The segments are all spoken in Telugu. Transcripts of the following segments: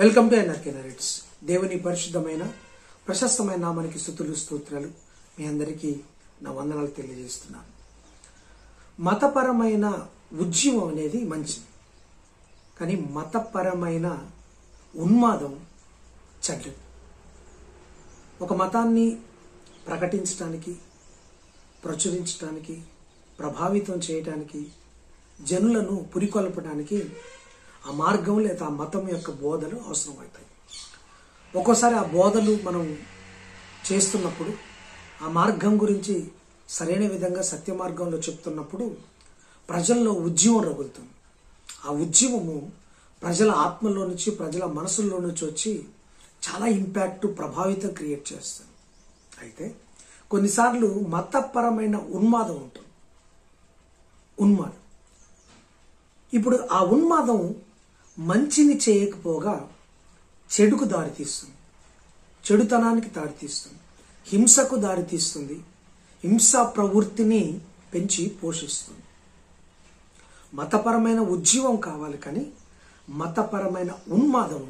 Welcome to NRK narrates. దేవుని పరిశుద్ధమైన ప్రశస్తమైన నామానికి స్తుతులు స్తోత్రాలు. మీ అందరికీ నా వందనాలు తెలియజేస్తున్నాను. మతపరమైన ఉద్యమం అనేది మంచిది, కానీ మతపరమైన ఉన్మాదం చెడ్డది. ఒక మతాన్ని ప్రకటించడానికి, ప్రచురించడానికి, ప్రభావితం చేయడానికి, జనులను పురికొల్పడానికి ఆ మార్గం లేదా ఆ మతం యొక్క బోధలు అవసరమవుతాయి. ఒక్కోసారి ఆ బోధలు మనం చేస్తున్నప్పుడు, ఆ మార్గం గురించి సరైన విధంగా సత్య మార్గంలో చెప్తున్నప్పుడు ప్రజల్లో ఉద్యమం రగులుతుంది. ఆ ఉద్యమము ప్రజల ఆత్మలో నుంచి, ప్రజల మనసుల్లో నుంచి వచ్చి చాలా ఇంపాక్ట్, ప్రభావితం క్రియేట్ చేస్తుంది. అయితే కొన్నిసార్లు మతపరమైన ఉన్మాదం ఉంటుంది. ఉన్మాదం ఇప్పుడు ఆ ఉన్మాదం మంచిని చేయకపోగా చెడుకు దారితీస్తుంది, చెడుతనానికి దారితీస్తుంది, హింసకు దారితీస్తుంది, హింసా ప్రవృత్తిని పెంచి పోషిస్తుంది. మతపరమైన ఉద్యమం కావాలి, కానీ మతపరమైన ఉన్మాదం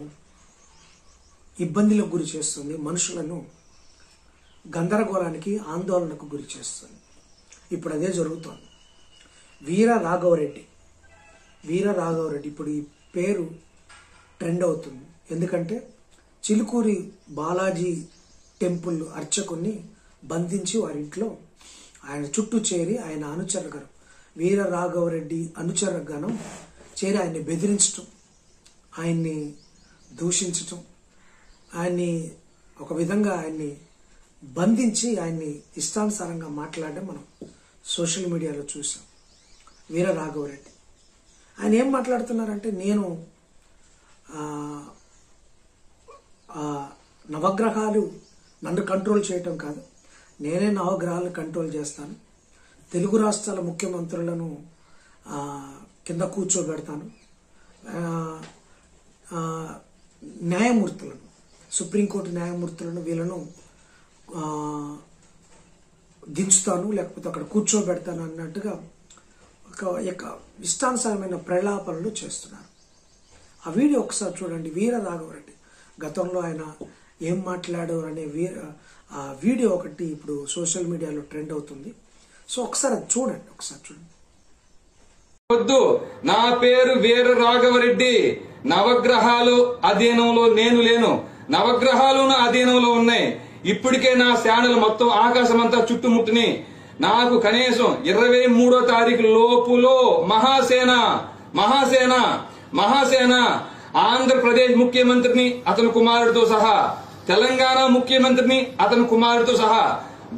ఇబ్బందులకు గురి చేస్తుంది, మనుషులను గందరగోళానికి, ఆందోళనకు గురి చేస్తుంది. ఇప్పుడు అదే జరుగుతోంది. వీర రాఘవరెడ్డి ఇప్పుడు ఈ పేరు ట్రెండ్ అవుతుంది. ఎందుకంటే చిలుకూరి బాలాజీ టెంపుల్ అర్చకుని బంధించి వారింట్లో ఆయన చుట్టూ చేరి ఆయన అనుచరగణం, వీర రాఘవరెడ్డి అనుచరగణం చేరి ఆయన్ని బెదిరించటం, ఆయన్ని దూషించటం, ఆయన్ని ఒక విధంగా ఆయన్ని బంధించి ఆయన్ని ఇష్టానుసారంగా మాట్లాడడం మనం సోషల్ మీడియాలో చూసాం. వీర రాఘవరెడ్డి ఆయన ఏం మాట్లాడుతున్నారంటే, నేను నవగ్రహాలు నన్ను కంట్రోల్ చేయటం కాదు, నేనే నవగ్రహాలను కంట్రోల్ చేస్తాను, తెలుగు రాష్ట్రాల ముఖ్యమంత్రులను కింద కూర్చోబెడతాను, న్యాయమూర్తులను, సుప్రీంకోర్టు న్యాయమూర్తులను వీళ్ళను దించుతాను, లేకపోతే అక్కడ కూర్చోబెడతాను అన్నట్టుగా ఒక ఇష్టానుసారమైన ప్రలాపనలు చేస్తున్నారు. ఆ వీడియో ఒకసారి చూడండి. వీర రాఘవరెడ్డి గతంలో ఆయన ఏం మాట్లాడారు అనే ఆ వీడియో ఒకటి ఇప్పుడు సోషల్ మీడియాలో ట్రెండ్ అవుతుంది. సో ఒకసారి చూడండి. వద్దు, నా పేరు వీర రాఘవరెడ్డి. నవగ్రహాలు అధీనంలో నేను లేను, నవగ్రహాలు నా అధీనంలో ఉన్నాయి. ఇప్పటికే నా ఛానల్ మొత్తం ఆకాశమంతా చుట్టుముట్టుని. నాకు కనీసం 23వ తారీఖు లోపులో మహాసేన ఆంధ్రప్రదేశ్ ముఖ్యమంత్రిని అతని కుమారుడితో సహా, తెలంగాణ ముఖ్యమంత్రిని అతని కుమారుడితో సహా,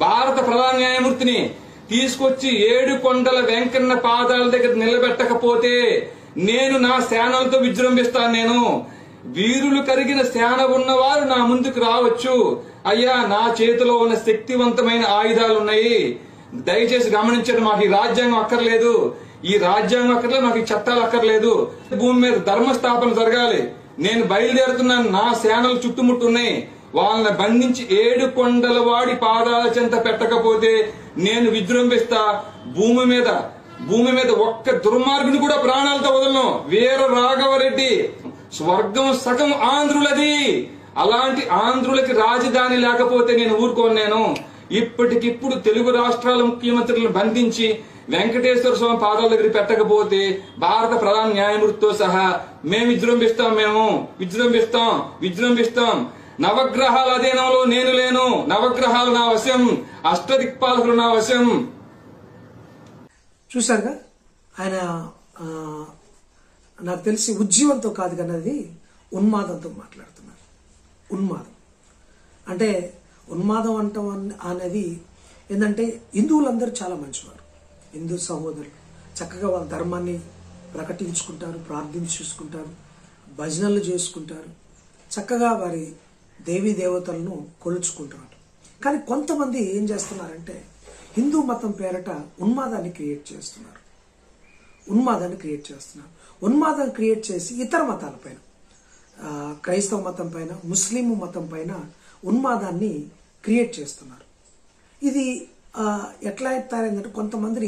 భారత ప్రధాన న్యాయమూర్తిని తీసుకొచ్చి 7 కొండల వెంకన్న పాదాల దగ్గర నిలబెట్టకపోతే నేను నా సేనలతో విజృంభిస్తాను. నేను వీరులు కరిగిన సేన ఉన్నవారు నా ముందుకు రావచ్చు. అయ్యా, నా చేతిలో ఉన్న శక్తివంతమైన ఆయుధాలున్నాయి. దయచేసి గమనించండి. మాకు ఈ రాజ్యాంగం అక్కర్లేదు, మాకు ఈ చట్టాలు అక్కర్లేదు. భూమి మీద ధర్మస్థాపన జరగాలి. నేను బయలుదేరుతున్నాను. నా సేనలు చుట్టుముట్టున్నాయి. వాళ్ళని బంధించి 7 కొండల వాడి పాదాల చెంత పెట్టకపోతే నేను విజృంభిస్తా. భూమి మీద ఒక్క దుర్మార్గుని కూడా ప్రాణాలతో వదలను. వీర రాఘవరెడ్డి స్వర్గం సగం ఆంధ్రులది. అలాంటి ఆంధ్రులకి రాజధాని లేకపోతే నేను ఊరుకోను. నేను ఇప్పటికిప్పుడు తెలుగు రాష్ట్రాల ముఖ్యమంత్రులను బంధించి వెంకటేశ్వర స్వామి పాదాల దగ్గర పెట్టకపోతే భారత ప్రధాన న్యాయమూర్తితో సహా మేము విజృంభిస్తాం. నవగ్రహాల అధీనంలో నేను లేను, నవగ్రహాలు నా వశం, అష్టదిక్పాలకులు నా వశం. చూశారుగా, ఆయన నాకు తెలిసి ఉద్యమంతో కాదు కానీ అది ఉన్మాదంతో మాట్లాడుతున్నారు. ఉన్మాదం అంటే ఉన్మాదం అంటాం అనేది ఏంటంటే, హిందువులందరూ చాలా మంచివారు, హిందూ సహోదరులు చక్కగా వాళ్ళ ధర్మాన్ని ప్రకటించుకుంటారు, ప్రార్థించుకుంటారు, భజనలు చేసుకుంటారు, చక్కగా వారి దేవీ దేవతలను కొలుచుకుంటారు. కానీ కొంతమంది ఏం చేస్తున్నారంటే, హిందూ మతం పేరట ఉన్మాదాన్ని క్రియేట్ చేస్తున్నారు. ఉన్మాదం క్రియేట్ చేసి ఇతర మతాలపైన, క్రైస్తవ మతం పైన, ముస్లిం మతం పైన ఉన్మాదాన్ని క్రియేట్ చేస్తున్నారు. ఇది ఎట్లా ఎత్తారంటే, కొంతమంది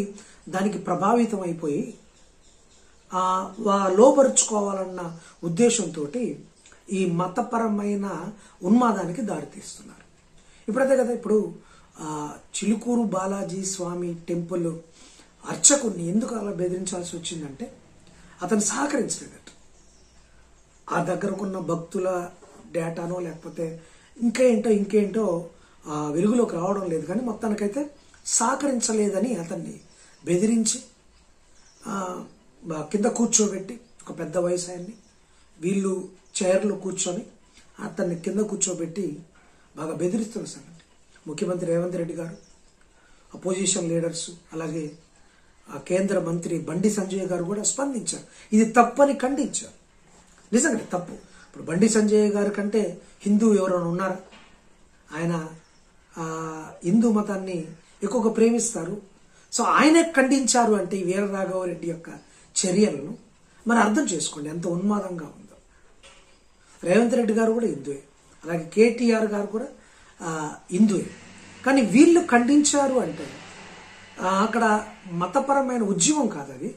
దానికి ప్రభావితం అయిపోయి లోపరుచుకోవాలన్న ఉద్దేశంతో ఈ మతపరమైన ఉన్మాదానికి దారితీస్తున్నారు. ఇప్పుడైతే కదా ఇప్పుడు చిలుకూరు బాలాజీ స్వామి టెంపుల్ అర్చకుడిని ఎందుకు అలా బెదిరించాల్సి వచ్చిందంటే అతను సహకరించలేదట. ఆ దగ్గరకున్న భక్తుల డేటానో లేకపోతే ఇంకేంటో వెలుగులోకి రావడం లేదు, కానీ మొత్తానికైతే సహకరించలేదని అతన్ని బెదిరించి కింద కూర్చోబెట్టి, ఒక పెద్ద వయసు ఆయన్ని వీళ్ళు చైర్లో కూర్చొని అతన్ని కింద కూర్చోబెట్టి బాగా బెదిరిస్తున్న సంగతి ముఖ్యమంత్రి రేవంత్ రెడ్డి గారు, అపోజిషన్ లీడర్స్, అలాగే కేంద్ర మంత్రి బండి సంజయ్ గారు కూడా స్పందించారు. ఇది తప్పని ఖండించారు. నిజంగా తప్పు. ఇప్పుడు బండి సంజయ్ గారి కంటే హిందూ ఎవరైనా ఉన్నారా? ఆయన హిందూ మతాన్ని ఎక్కువగా ప్రేమిస్తారు. సో ఆయనే ఖండించారు అంటే ఈ వీర రాఘవరెడ్డి యొక్క చర్యలను మరి అర్థం చేసుకోండి ఎంత ఉన్మాదంగా ఉందో. రేవంత్ రెడ్డి గారు కూడా హిందువే, అలాగే కేటీఆర్ గారు కూడా హిందువే, కానీ వీళ్ళు ఖండించారు అంటే అక్కడ మతపరమైన ఉద్యమం కాదు, అది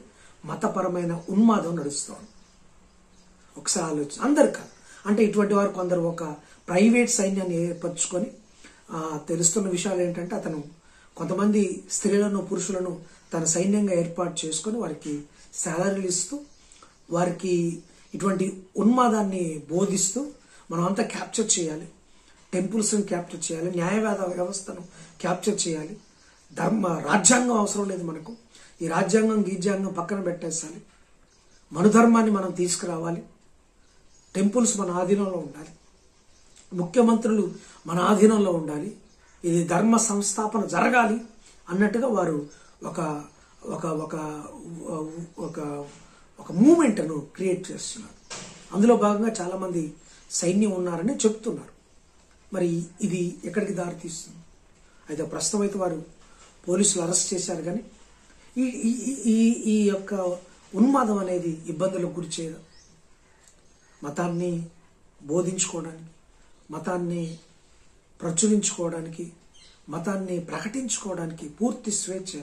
మతపరమైన ఉన్మాదం నడుస్తోంది. ఒకసారి ఆలోచన అందరు కాదు, అంటే ఇటువంటి వారు కొందరు ఒక ప్రైవేట్ సైన్యాన్ని ఏర్పరచుకొని తెలుస్తున్న విషయాలు ఏంటంటే అతను కొంతమంది స్త్రీలను పురుషులను తన సైన్యంగా ఏర్పాటు చేసుకొని వారికి శాలరీలు ఇస్తూ వారికి ఇటువంటి ఉన్మాదాన్ని బోధిస్తూ మనం అంతా క్యాప్చర్ చేయాలి, టెంపుల్స్ని క్యాప్చర్ చేయాలి, న్యాయవాద వ్యవస్థను క్యాప్చర్ చేయాలి, రాజ్యాంగం అవసరం లేదు మనకు, ఈ గీజ్యాంగం పక్కన పెట్టేసాలి, మనుధర్మాన్ని మనం తీసుకురావాలి, టెంపుల్స్ మన ఆధీనంలో ఉండాలి, ముఖ్యమంత్రులు మన ఆధీనంలో ఉండాలి, ఇది ధర్మ సంస్థాపన జరగాలి అన్నట్టుగా వారు ఒక ఒక ఒక ఒక ఒక మూమెంట్ను క్రియేట్ చేస్తున్నారు. అందులో భాగంగా చాలామంది సైన్యం ఉన్నారని చెప్తున్నారు. మరి ఇది ఎక్కడికి దారితీస్తుంది? అయితే ప్రస్తుతం అయితే వారు పోలీసులు అరెస్ట్ చేశారు, కానీ ఈ యొక్క ఉన్మాదం అనేది ఇబ్బందులకు గురి చేయడం, మతాన్ని బోధించుకోవడానికి, మతాన్ని ప్రచురించుకోవడానికి, మతాన్ని ప్రకటించుకోవడానికి పూర్తి స్వేచ్ఛ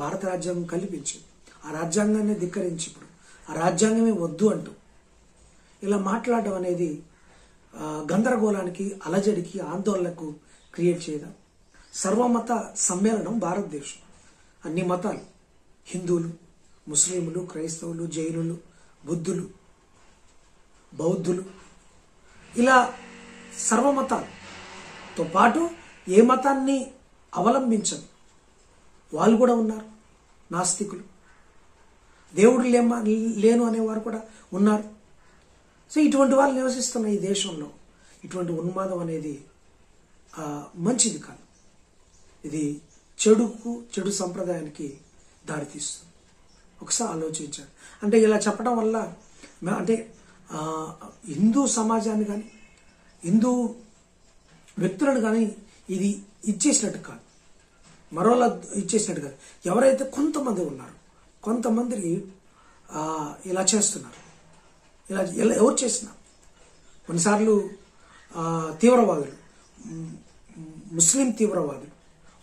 భారత రాజ్యాంగం కల్పించింది. ఆ రాజ్యాంగాన్ని ధిక్కరించి ఇప్పుడు ఆ రాజ్యాంగమే వద్దు అంటూ ఇలా మాట్లాడడం అనేది గందరగోళానికి, అలజడికి, ఆందోళనకు క్రియేట్ చేయడం. సర్వమత సమ్మేళనం భారతదేశం, అన్ని మతాలు, హిందువులు, ముస్లింలు, క్రైస్తవులు, జైనులు, బౌద్ధులు, ఇలా సర్వమతాలతో పాటు ఏ మతాన్ని అవలంబించని వాళ్ళు కూడా ఉన్నారు. నాస్తికులు, దేవుడు లేను అనేవారు కూడా ఉన్నారు. సో ఇటువంటి వాళ్ళు నివసిస్తున్న ఈ దేశంలో ఇటువంటి ఉన్మాదం అనేది మంచిది కాదు. ఇది చెడు సంప్రదాయానికి దారితీస్తుంది. ఒకసారి ఆలోచించారు. అంటే ఇలా చెప్పడం వల్ల అంటే హిందూ సమాజాన్ని కానీ హిందూ వ్యక్తులను కానీ ఇది ఇచ్చేసినట్టు కాదు, మరోలా ఇచ్చేసినట్టు కాదు. ఎవరైతే కొంతమంది ఉన్నారు, కొంతమంది ఇలా చేస్తున్నారు. ఇలా ఎవరు చేసినా కొన్నిసార్లు తీవ్రవాదులు, ముస్లిం తీవ్రవాదులు,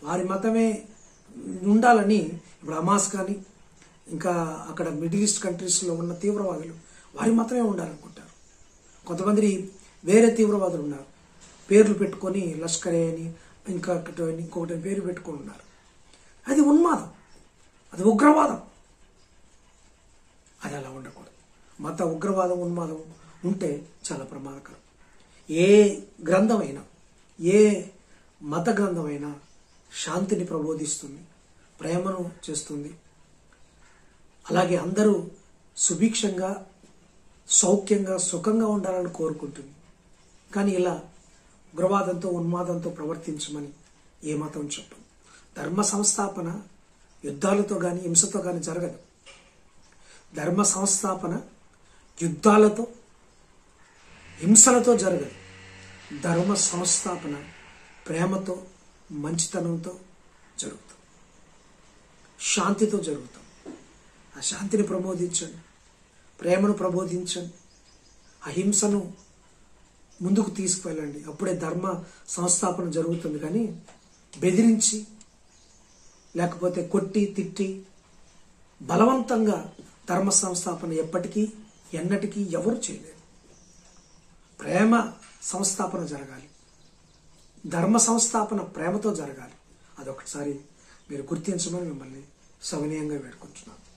వారి మతమే ఉండాలని ఇప్పుడు హమాస్ కానీ ఇంకా అక్కడ మిడిల్ ఈస్ట్ కంట్రీస్లో ఉన్న తీవ్రవాదులు వారి మతమే ఉండాలనుకుంటారు. కొంతమంది వేరే తీవ్రవాదులు ఉన్నారు, పేర్లు పెట్టుకొని లష్కరే అని ఇంకొకటి పేరు పెట్టుకొని ఉన్నారు. అది ఉన్మాదం, అది ఉగ్రవాదం. అది అలా ఉండకూడదు. మత ఉగ్రవాదం, ఉన్మాదం ఉంటే చాలా ప్రమాదకరం. ఏ గ్రంథమైనా, ఏ మత గ్రంథమైనా శాంతిని ప్రబోధిస్తుంది, ప్రేమను చేస్తుంది, అలాగే అందరూ సుభిక్షంగా, సౌఖ్యంగా, సుఖంగా ఉండాలని కోరుకుంటుంది. కానీ ఇలా ఉగ్రవాదంతో, ఉన్మాదంతో ప్రవర్తించమని ఏ మతం చెప్పదు. ధర్మ సంస్థాపన యుద్ధాలతో కానీ హింసతో కానీ జరగదు. ధర్మ సంస్థాపన యుద్ధాలతో, హింసలతో జరగదు. ధర్మ సంస్థాపన ప్రేమతో, మంచితనంతో జరుగుతుంది, శాంతితో జరుగుతుంది. ఆ శాంతిని ప్రబోధించండి, ప్రేమను ప్రబోధించండి, అహింసను ముందుకు తీసుకువెళ్ళండి. అప్పుడే ధర్మ సంస్థాపన జరుగుతుంది. కానీ బెదిరించి, లేకపోతే కొట్టి, తిట్టి, బలవంతంగా ధర్మ సంస్థాపన ఎప్పటికీ, ఎన్నటికీ ఎవరు చేయలేరు. ప్రేమ సంస్థాపన జరగాలి, ధర్మ సంస్థాపన ప్రేమతో జరగాలి. అదొకటిసారి మీరు గుర్తించమని మిమ్మల్ని సవినయంగా వేడుకుంటున్నాను.